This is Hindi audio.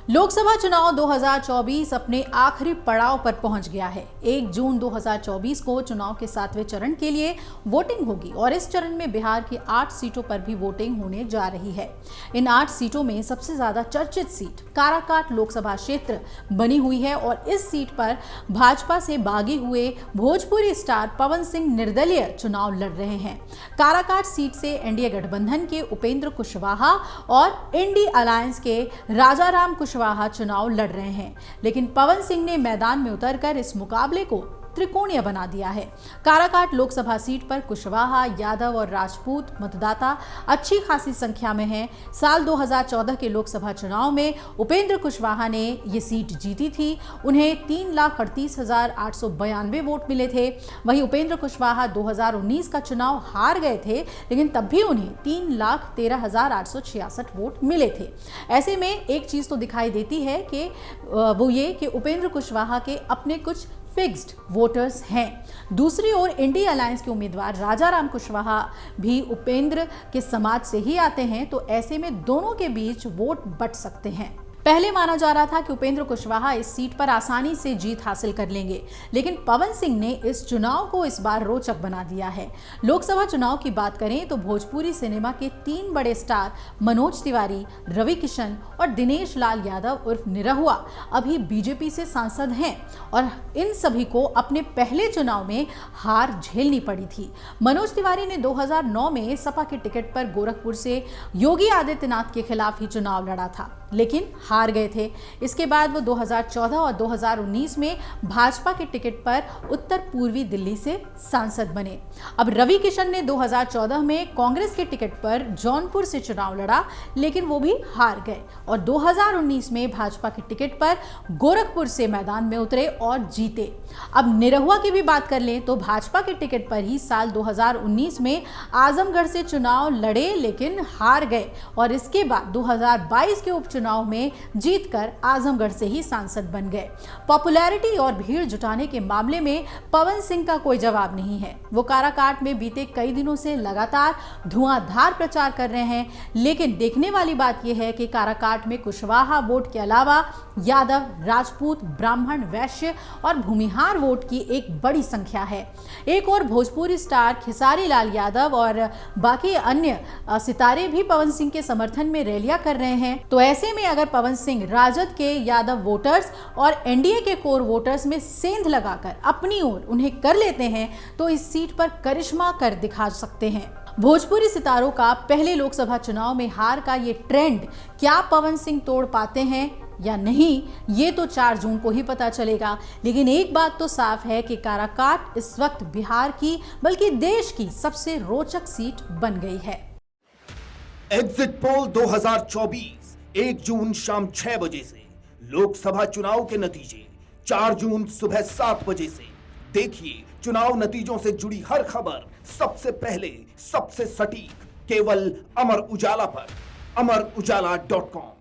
लोकसभा चुनाव 2024 अपने आखिरी पड़ाव पर पहुंच गया है। 1 जून 2024 को चुनाव के 7वें चरण के लिए वोटिंग होगी और इस चरण में बिहार की 8 सीटों पर भी वोटिंग होने जा रही है। इन 8 सीटों में सबसे ज्यादा चर्चित सीट काराकाट लोकसभा क्षेत्र बनी हुई है और इस सीट पर भाजपा से बागी हुए भोजपुरी स्टार पवन सिंह निर्दलीय चुनाव लड़ रहे हैं। काराकाट सीट से एनडीए गठबंधन के उपेंद्र कुशवाहा और इंडी अलायंस के राजाराम कुशवाहा चुनाव लड़ रहे हैं, लेकिन पवन सिंह ने मैदान में उतरकर इस मुकाबले को त्रिकोणीय बना दिया है। काराकाट लोकसभा सीट पर कुशवाहा, यादव और राजपूत मतदाता अच्छी खासी संख्या में हैं। साल 2014 के लोकसभा चुनाव में उपेंद्र कुशवाहा ने ये सीट जीती थी। उन्हें 3,38,892 वोट मिले थे। वहीं उपेंद्र कुशवाहा 2019 का चुनाव हार गए थे, लेकिन तब भी उन्हें 3,13,866 वोट मिले थे। ऐसे में एक चीज तो दिखाई देती है कि वो ये कि उपेंद्र कुशवाहा के अपने कुछ फिक्स्ड वोटर्स हैं। दूसरी ओर इंडी अलायंस के उम्मीदवार राजाराम कुशवाहा भी उपेंद्र के समाज से ही आते हैं, तो ऐसे में दोनों के बीच वोट बंट सकते हैं। पहले माना जा रहा था कि उपेंद्र कुशवाहा इस सीट पर आसानी से जीत हासिल कर लेंगे, लेकिन पवन सिंह ने इस चुनाव को इस बार रोचक बना दिया है। लोकसभा चुनाव की बात करें तो भोजपुरी सिनेमा के 3 बड़े स्टार मनोज तिवारी, रवि किशन और दिनेश लाल यादव उर्फ निरहुआ अभी बीजेपी से सांसद हैं और इन सभी को अपने पहले चुनाव में हार झेलनी पड़ी थी। मनोज तिवारी ने 2009 में सपा के टिकट पर गोरखपुर से योगी आदित्यनाथ के खिलाफ ही चुनाव लड़ा था, लेकिन हार गए थे। इसके बाद वो 2014 और 2019 में भाजपा के टिकट पर उत्तर पूर्वी दिल्ली से सांसद बने। अब रवि किशन ने 2014 में कांग्रेस के टिकट पर जौनपुर से चुनाव लड़ा, लेकिन वो भी हार गए और 2019 में भाजपा के टिकट पर गोरखपुर से मैदान में उतरे और जीते। अब निरहुआ की भी बात कर लें तो भाजपा के टिकट पर ही साल 2019 में आजमगढ़ से चुनाव लड़े, लेकिन हार गए और इसके बाद 2022 के उपचुनाव में जीतकर आजमगढ़ से ही सांसद बन गए। पॉपुलैरिटी और भीड़ जुटाने के मामले में पवन सिंह का कोई जवाब नहीं है। वो काराकाट में बीते कई दिनों से लगातार धुआंधार प्रचार कर रहे हैं, लेकिन देखने वाली बात यह है कि काराकाट में कुशवाहा वोट के अलावा यादव, राजपूत, ब्राह्मण, वैश्य और भूमिहार वोट की एक बड़ी संख्या है। एक और भोजपुरी स्टार खेसारी लाल यादव और बाकी अन्य सितारे भी पवन सिंह के समर्थन में रैलियां कर रहे हैं। तो ऐसे में अगर पवन सिंह राजद के यादव वोटर्स और एनडीए के कोर वोटर्स में सेंध लगाकर अपनी ओर उन्हें कर लेते हैं, तो इस सीट पर करिश्मा कर दिखा सकते हैं। भोजपुरी सितारों का पहले लोकसभा चुनाव में हार का ये ट्रेंड क्या पवन सिंह तोड़ पाते हैं या नहीं, ये तो 4 जून को ही पता चलेगा। लेकिन एक बात तो साफ है कि काराकाट इस वक्त बिहार की बल्कि देश की सबसे रोचक सीट बन गई है। एग्जिट पोल 2024 1 जून शाम 6 बजे से, लोकसभा चुनाव के नतीजे 4 जून सुबह 7 बजे से। देखिए चुनाव नतीजों से जुड़ी हर खबर सबसे पहले, सबसे सटीक, केवल अमर उजाला पर, amarujala.com।